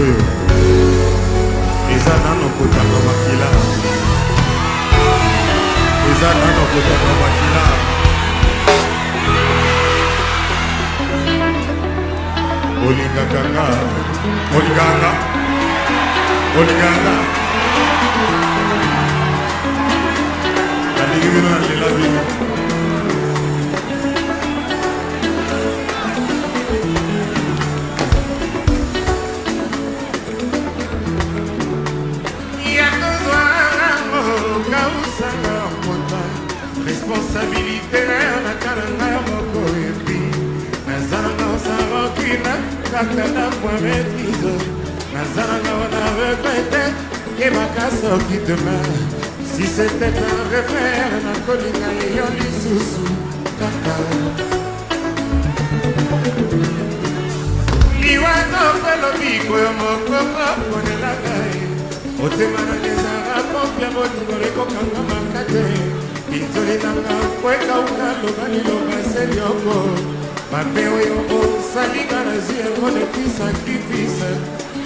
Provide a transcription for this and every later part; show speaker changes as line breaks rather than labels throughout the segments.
oyo eza nano kotanga makila eza nano kotanga makila olingakanga olinganga olinganga nalingi bino nalela bino responsabilité na kalanga moko epi nazalanga osarokina kaka na point maîtrise nazalanga wana regrete yebaka soki demain si c'était un refaire nakolinga yo lisusu kaka liwato mpe lobiko yo moko ponelaka ye otema na lezara popia bolingo lekokanga makate pinzoli nanga kwekauka loba liloba selioko mabe oyo osalinga na zi yango depuis sacrifice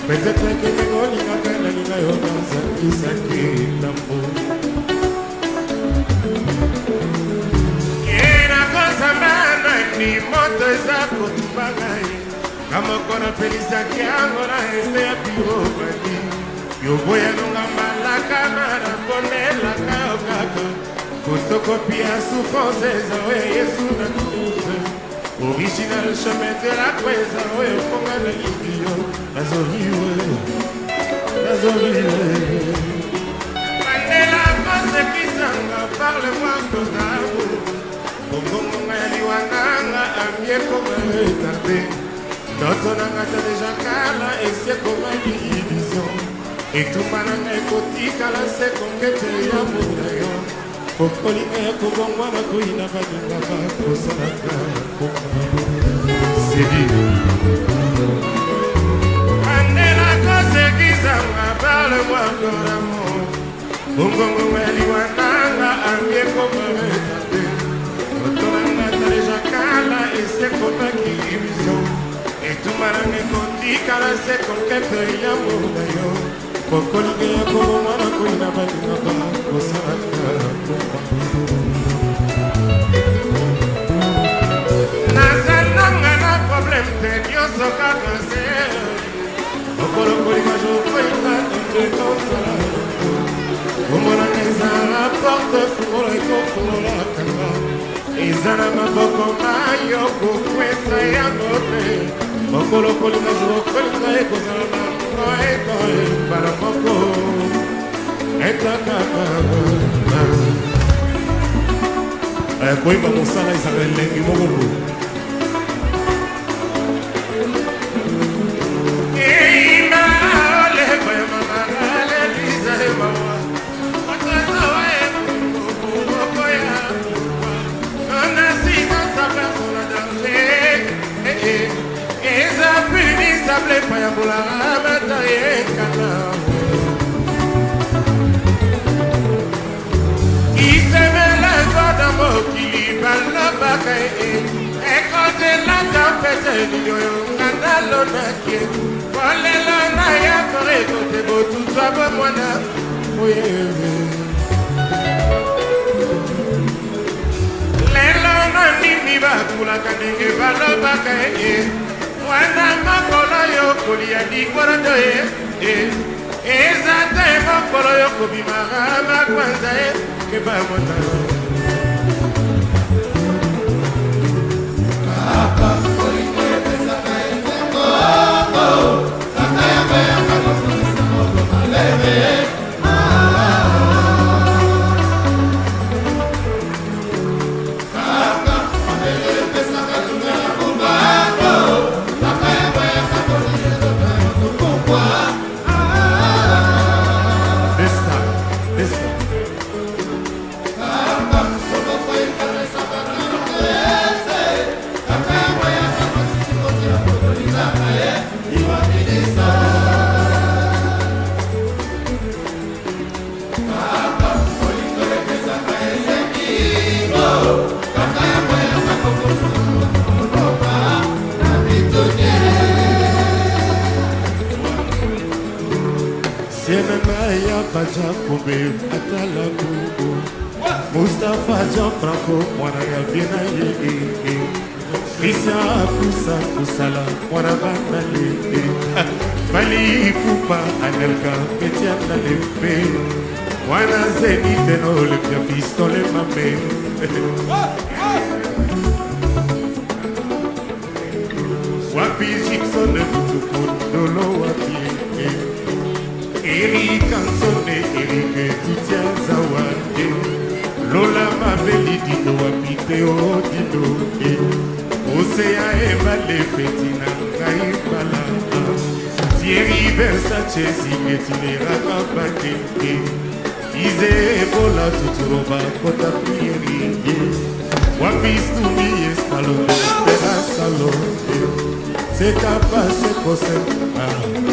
peut-être ke ndenge olingaka nalinga yo nazakisaki lambo ye nakosamba nani moto eza kotumba ngai kamoko napelisaki yango na ese ya biro bani yoboyanonga malaka na ponelaka yo kaka photocopie à souffrance et Yesu na cause original chemin de la croix et fonga la lidio lazoriwe Mandela cause qui sanga parle-moi ton amour bongo ngali wananga amie comme retardé Toto nanga ta déjà kala et c'est comme une division et tout mananga ekotika la c'est conquête ya mudayo kokolinga ya kobongwa bakoyina baninga bakosalaka sedi andela kosekisanga parle-moi encore d'amour bongongo weliwananga ambie komaretate otolanga taleja kala esekobaki illusion etumaranga ekotikala sekonkete ya modayo kokolinga ya kobongwa bakoyina baninga bakosalaka nazalanga na problème te nyonso kaka se okolokolinga jokoyinga etekosala omonanga ezala porte fungola ekofungolakanga eza na maboko mayo kokwesa yango te okolokolinga jokoyinga ekozala na bala moko etakaka koyimba mosala ezaka elengi moko bo eyimba oleba ya mamanga lelisa emawa otazawa emoko ya on assistance à personne à danger eza punissable pa ya bolanga bata yekana isemele goda mokili balobaka ekotelaka pete liyoyo ngana lonakie kolelo na ya korekote botutwa bomwana oyebe lelo nandimi bakulaka ndenge balobaka wana makolo yo kolia likorodo eza te mokolo yo kobimaka makwanza kebamona kaka kolingo epesaka esengo kaka yabayaka kofunisa moko malebe
Kaka,
Jacobe Atala Kubo Mustafa Gianfranco Mwana ya Viena ye Christian Kusa Kusala Mwana Banale Bali Kupa Anelka Petiana Lepe Mwana Zeni Deno le pia pistole mame Wapi Jikson de Dolo wapi Eri Kansone Eri Tutia Zawade Lola Mabeli Dino wapi Teo Dino Osea Evale Petina Kaibala Thierry Versace Zingetine Rababate Ize Ebola Tuturoba Kota Prieri Wapi Stumi Escalon Pera Salon C'est capable, c'est possible.